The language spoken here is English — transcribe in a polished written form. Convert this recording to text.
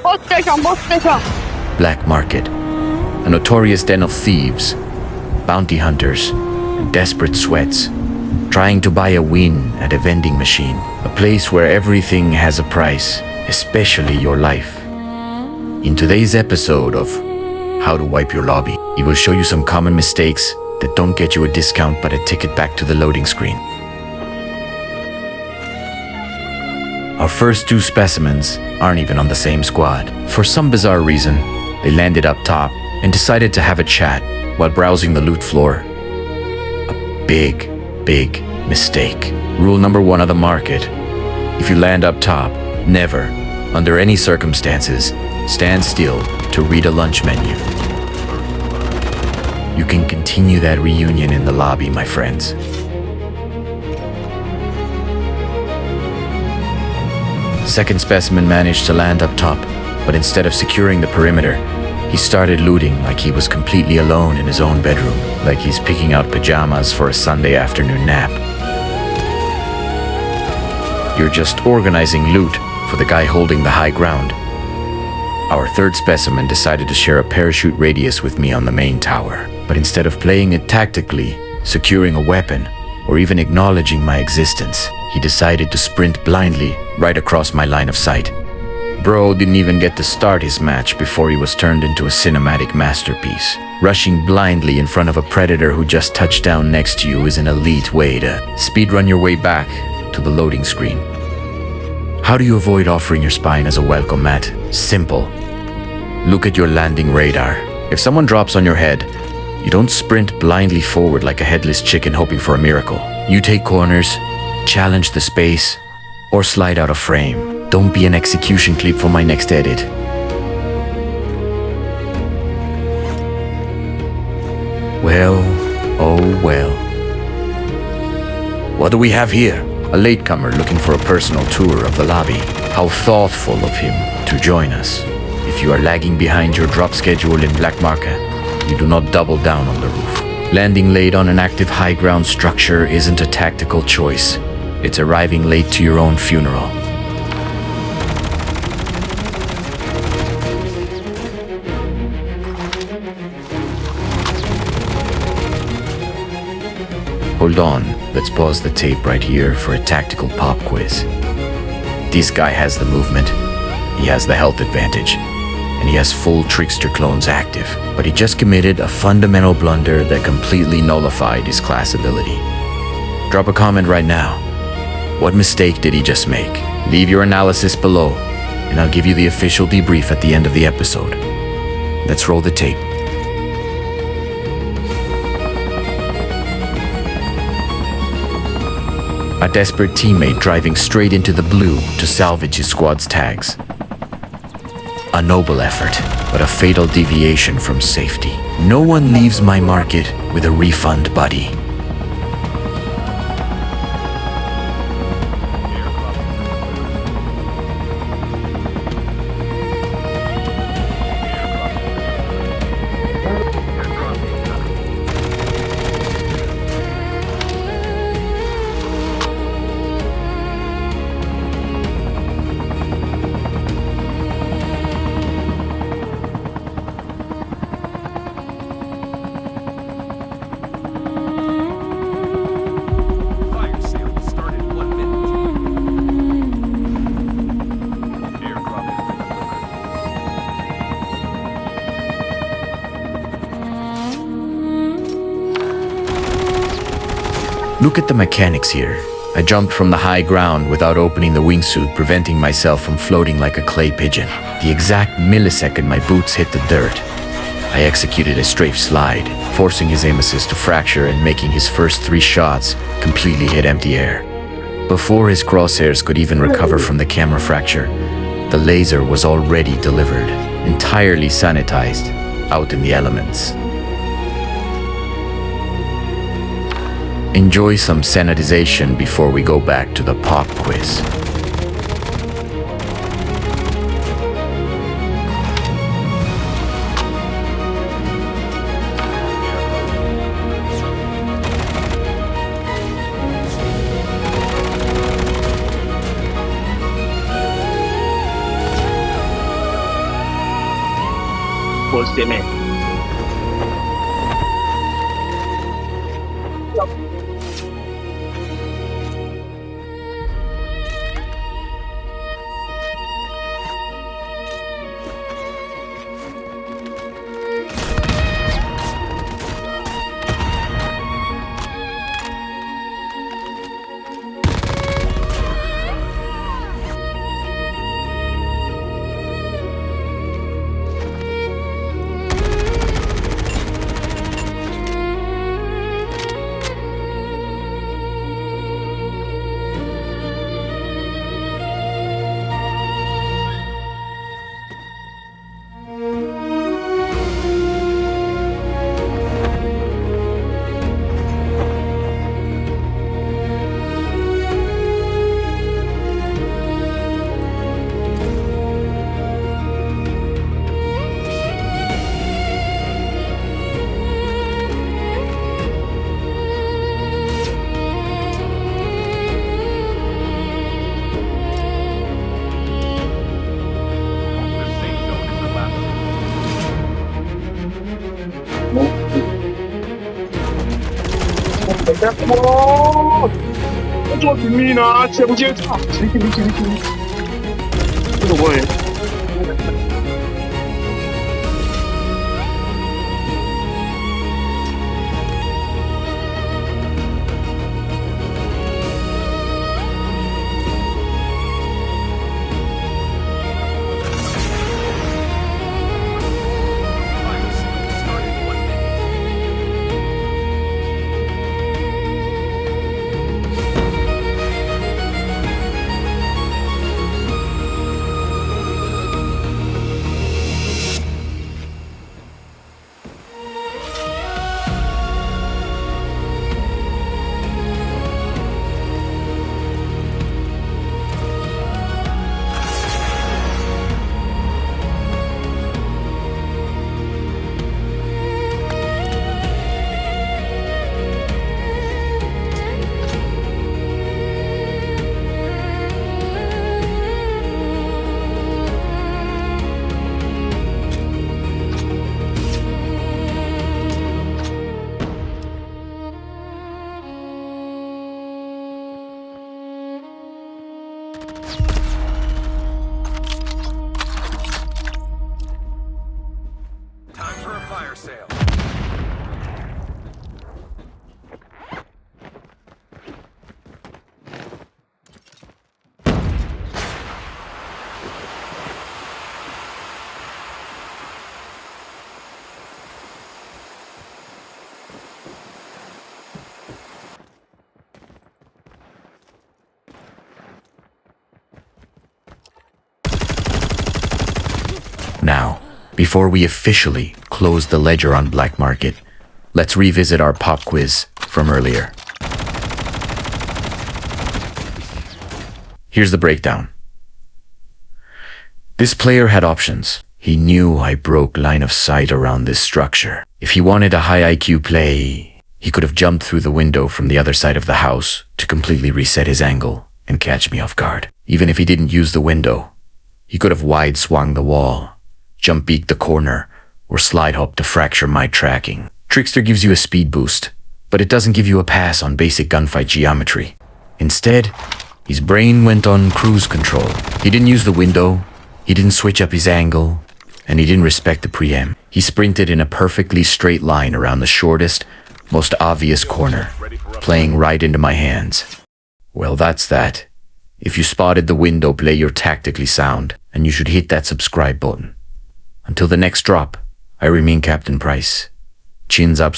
Bus station. Black market, a notorious den of thieves, bounty hunters, and desperate sweats, trying to buy a win at a vending machine, a place where everything has a price, especially your life. In today's episode of How to Wipe Your Lobby, we will show you some common mistakes that don't get you a discount but a ticket back to the loading screen. Our first two specimens aren't even on the same squad. For some bizarre reason, they landed up top and decided to have a chat while browsing the loot floor. A big mistake. Rule number 1 of the market: if you land up top, never, under any circumstances, stand still to read a lunch menu. You can continue that reunion in the lobby, my friends. Second specimen managed to land up top, but instead of securing the perimeter, he started looting like he was completely alone in his own bedroom, like he's picking out pajamas for a Sunday afternoon nap. You're just organizing loot for the guy holding the high ground. Our third specimen decided to share a parachute radius with me on the main tower, but instead of playing it tactically, securing a weapon, or even acknowledging my existence, he decided to sprint blindly right across my line of sight. Bro didn't even get to start his match before he was turned into a cinematic masterpiece. Rushing blindly in front of a predator who just touched down next to you is an elite way to speedrun your way back to the loading screen. How do you avoid offering your spine as a welcome mat? Simple. Look at your landing radar. If someone drops on your head, you don't sprint blindly forward like a headless chicken hoping for a miracle. You take corners, challenge the space, or slide out of frame. Don't be an execution clip for my next edit. Well, oh well. What do we have here? A latecomer looking for a personal tour of the lobby. How thoughtful of him to join us. If you are lagging behind your drop schedule in Black Market, you do not double down on the roof. Landing late on an active high ground structure isn't a tactical choice. It's arriving late to your own funeral. Hold on, let's pause the tape right here for a tactical pop quiz. This guy has the movement, he has the health advantage, and he has full Trickster clones active, but he just committed a fundamental blunder that completely nullified his class ability. Drop a comment right now. What mistake did he just make? Leave your analysis below, and I'll give you the official debrief at the end of the episode. Let's roll the tape. A desperate teammate driving straight into the blue to salvage his squad's tags. A noble effort, but a fatal deviation from safety. No one leaves my market with a refund, buddy. Look at the mechanics here. I jumped from the high ground without opening the wingsuit, preventing myself from floating like a clay pigeon. The exact millisecond my boots hit the dirt, I executed a strafe slide, forcing his aim assist to fracture and making his first 3 shots completely hit empty air. Before his crosshairs could even recover from the camera fracture, the laser was already delivered, entirely sanitized, out in the elements. Enjoy some sanitization before we go back to the pop quiz. forcément. 저 김민아, 제부지에 차. 지리키. 이거 뭐해? Time for a fire sale. Now, before we officially close the ledger on Black Market, let's revisit our pop quiz from earlier. Here's the breakdown. This player had options. He knew I broke line of sight around this structure. If he wanted a high IQ play, he could have jumped through the window from the other side of the house to completely reset his angle and catch me off guard. Even if he didn't use the window, he could have wide swung the wall, jump beak the corner, or slide hop to fracture my tracking. Trickster gives you a speed boost, but it doesn't give you a pass on basic gunfight geometry. Instead, his brain went on cruise control. He didn't use the window, he didn't switch up his angle, and he didn't respect the preem. He sprinted in a perfectly straight line around the shortest, most obvious corner, playing right into my hands. Well, that's that. If you spotted the window play, you're tactically sound, and you should hit that subscribe button. Until the next drop, I remain Captain Price. Chins up.